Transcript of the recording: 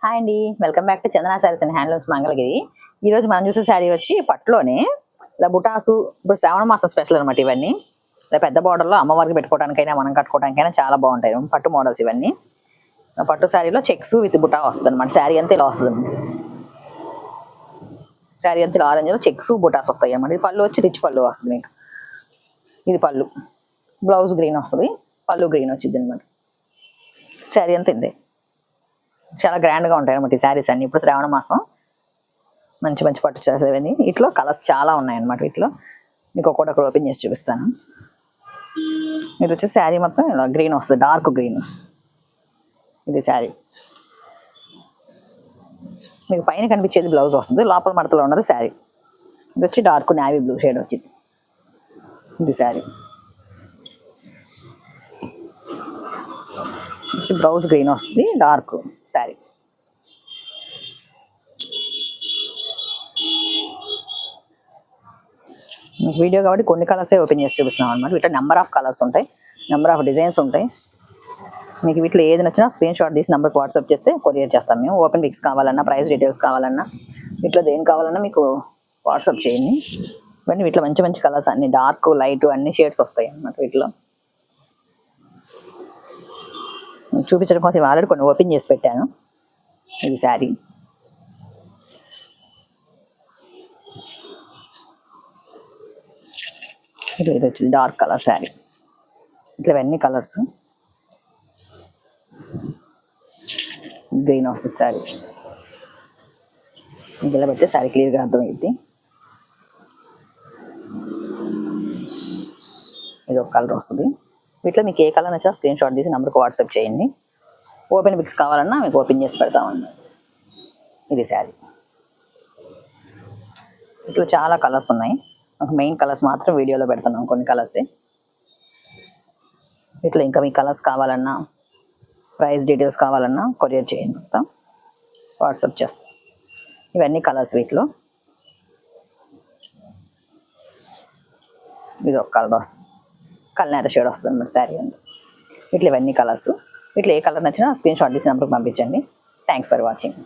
Hi అండి, welcome back to Chandana saris and handlooms Mangalagiri. ఈ రోజు మనం చూసే శారీ వచ్చి పట్టులోనే ఇలా బుటాసు. ఇప్పుడు శ్రావణ మాసం స్పెషల్ అనమాట ఇవన్నీ. ఇలా పెద్ద బార్డర్లో అమ్మవారికి పెట్టుకోవడానికైనా మనం కట్టుకోవడానికైనా చాలా బాగుంటాయి పట్టు మోడల్స్ ఇవన్నీ. పట్టు శారీలో చెక్స్ విత్ బుటా వస్తుంది అనమాట. శారీ అంతా ఇలా వస్తుంది. శారీ అంతా ఆరెంజ్లో చెక్స్ బుటాస్ వస్తాయి అన్నమాట. ఇది పళ్ళు వచ్చి రిచ్ పళ్ళు వస్తుంది మీకు. ఇది పళ్ళు, బ్లౌజ్ గ్రీన్ వస్తుంది, పళ్ళు గ్రీన్ వచ్చింది అనమాట. శారీ అంతా ఇందే. చాలా గ్రాండ్గా ఉంటాయి అనమాట ఈ శారీస్ అన్ని. ఇప్పుడు శ్రావణ మాసం మంచి మంచి పట్టు శారీస్ అవన్నీ. వీటిలో కలర్స్ చాలా ఉన్నాయన్నమాట. వీటిలో మీకు ఒక్కొక్కటి ఓపెన్ చేసి చూపిస్తాను. ఇది వచ్చి శారీ మొత్తం ఇలా గ్రీన్ వస్తుంది, డార్క్ గ్రీన్. ఇది శారీ మీకు పైన కనిపించేది బ్లౌజ్ వస్తుంది, లోపల మడతలో ఉన్నది శారీ. ఇది వచ్చి డార్క్ నేవీ బ్లూ షేడ్ వచ్చింది. ఇది శారీ వచ్చి బ్లౌజ్ గ్రీన్ వస్తుంది, డార్క్ శారీ. మీకు వీడియో కాబట్టి కొన్ని కలర్సే ఓపెన్ చేసి చూపిస్తున్నాం అనమాట. వీటిలో నెంబర్ ఆఫ్ కలర్స్ ఉంటాయి, నెంబర్ ఆఫ్ డిజైన్స్ ఉంటాయి. మీకు వీటిలో ఏది నచ్చినా స్క్రీన్ షాట్ తీసి నెంబర్కి వాట్సాప్ చేస్తే కొరియర్ చేస్తాం మేము. ఓపెన్ పిక్స్ కావాలన్నా, ప్రైస్ డీటెయిల్స్ కావాలన్నా, వీటిలో దేని కావాలన్నా మీకు వాట్సాప్ చేయండి. ఇవన్నీ వీటిలో మంచి మంచి కలర్స్ అన్ని డార్క్ లైట్ అన్ని షేడ్స్ వస్తాయి అన్నమాట. వీటిలో చూపించడం కోసం ఆల్రెడీ కొన్ని ఓపెన్ చేసి పెట్టాను. ఇది శారీ. ఇది వచ్చింది డార్క్ కలర్ శారీ. ఇట్లా ఇవన్నీ కలర్స్. గ్రీన్ వస్తుంది శారీ. ఇలా పెడితే శారీ క్లియర్గా అర్థమైంది. ఇది ఒక కలర్ వస్తుంది. వీటిలో మీకు ఏ కలర్ నచ్చినా స్క్రీన్ షాట్ తీసి నెంబర్కి వాట్సాప్ చేయండి. ఓపెన్ పిక్స్ కావాలన్నా మీకు ఓపెన్ చేసి పెడతామండి. ఇది శారీ. ఇట్లా చాలా కలర్స్ ఉన్నాయి. మెయిన్ కలర్స్ మాత్రం వీడియోలో పెడుతున్నాం, కొన్ని కలర్సే. ఇట్లా ఇంకా మీ కలర్స్ కావాలన్నా, ప్రైస్ డీటెయిల్స్ కావాలన్నా కొరియర్ చేయిస్తాం, వాట్సాప్ చేస్తాం. ఇవన్నీ కలర్స్ వీటిలో. ఇది ఒక కలర్ వస్తుంది, కల్నేత షేడ్ వస్తుంది అన్నమాట శారీ అంతా. ఇట్లా ఇవన్నీ కలర్స్. ఇట్లా ఏ కలర్ నచ్చినా స్క్రీన్ షాట్ తీసి నెంబర్కి పంపించండి. Thanks for watching.